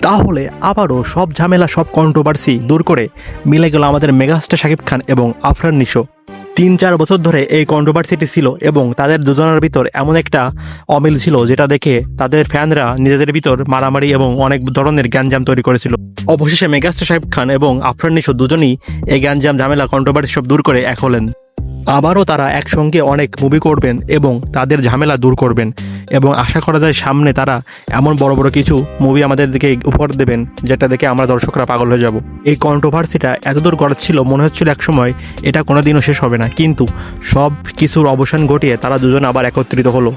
তাহলে আবারও সব ঝামেলা সব কন্ট্রোভার্সি দূর করে মিলে গেল আমাদের মেগাস্টার শাকিব খান এবং আফরান নিশো। 3-4 বছর ধরে এই কন্ট্রোভার্সিটি ছিল এবং তাদের দুজনের ভিতর এমন একটা অমিল ছিল যেটা দেখে তাদের ফ্যানরা নিজেদের ভিতর মারামারি এবং অনেক ধরনের গ্যাঞ্জাম তৈরি করেছিল। অবশেষে মেগাস্টার শাকিব খান এবং আফরান নিশো দুজনই এই গ্যাঞ্জাম ঝামেলা কন্ট্রোভার্সি সব দূর করে এক হলেন। আবারও তারা একসঙ্গে অনেক মুভি করবেন এবং তাদের ঝামেলা দূর করবেন এবং আশা করা যায় সামনে তারা এমন বড় বড় কিছু মুভি আমাদের দিকে উপহার দেবেন যেটা দেখে আমরা দর্শকরা পাগল হয়ে যাব। এই কন্ট্রোভার্সিটা এতদূর ছিল মনে হচ্ছিল একসময় এটা কোনোদিনও শেষ হবে না, কিন্তু সব কিছুর অবসান ঘটিয়ে তারা দুজন আবার একত্রিত হলো।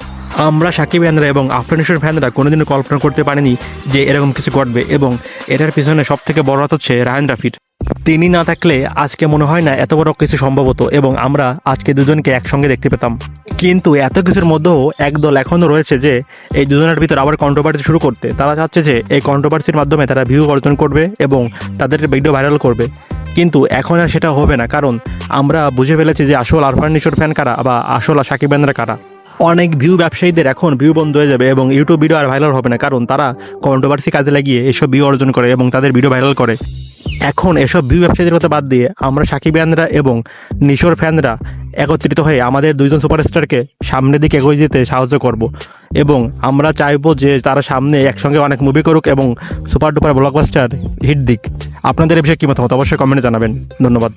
আমরা সাকিব ফ্যানরা এবং আফরান নিশোর ফ্যানরা কোনোদিনও কল্পনা করতে পারিনি যে এরকম কিছু ঘটবে এবং এটার পিছনে সব থেকে বড় হাত হচ্ছে রায়হান রাফির। তিনি না থাকলে আজকে মনে হয় না এত বড় কিছু সম্ভব হতো এবং আমরা আজকে দুজনকে একসঙ্গে দেখতে পেতাম। কিন্তু এত কিছুর মধ্যেও একদল এখনও রয়েছে যে এই দুজনের ভিতর আবার কন্ট্রোভার্সি শুরু করতে। তারা চাচ্ছে যে এই কন্ট্রোভার্সির মাধ্যমে তারা ভিউ অর্জন করবে এবং তাদের ভিডিও ভাইরাল করবে, কিন্তু এখন আর সেটা হবে না, কারণ আমরা বুঝে ফেলেছি যে আসল আফরান নিশোর ফ্যান কারা বা আসল সাকিব ফ্যানরা কারা। অনেক ভিউ ব্যবসায়ীদের এখন ভিউ বন্ধ হয়ে যাবে এবং ইউটিউব ভিডিও আর ভাইরাল হবে না, কারণ তারা কন্ট্রোভার্সি কাজে লাগিয়ে এসব ভিউ অর্জন করে এবং তাদের ভিডিও ভাইরাল করে। এখন এসব ভিউ ব্যবসায়ীদের কথা বাদ দিয়ে আমরা সাকিব ফ্যানরা এবং নিশোর ফ্যানরা একত্রিত হয়ে আমাদের দুইজন সুপারস্টারকে সামনের দিকে এগিয়ে যেতে সাহায্য করব এবং আমরা চাইবো যে তারা সামনে একসঙ্গে অনেক মুভি করুক এবং সুপার ডুপার ব্লকবাস্টার হিট দিক। আপনাদের এই বিষয়ে কী মতামত অবশ্যই কমেন্টে জানাবেন। ধন্যবাদ।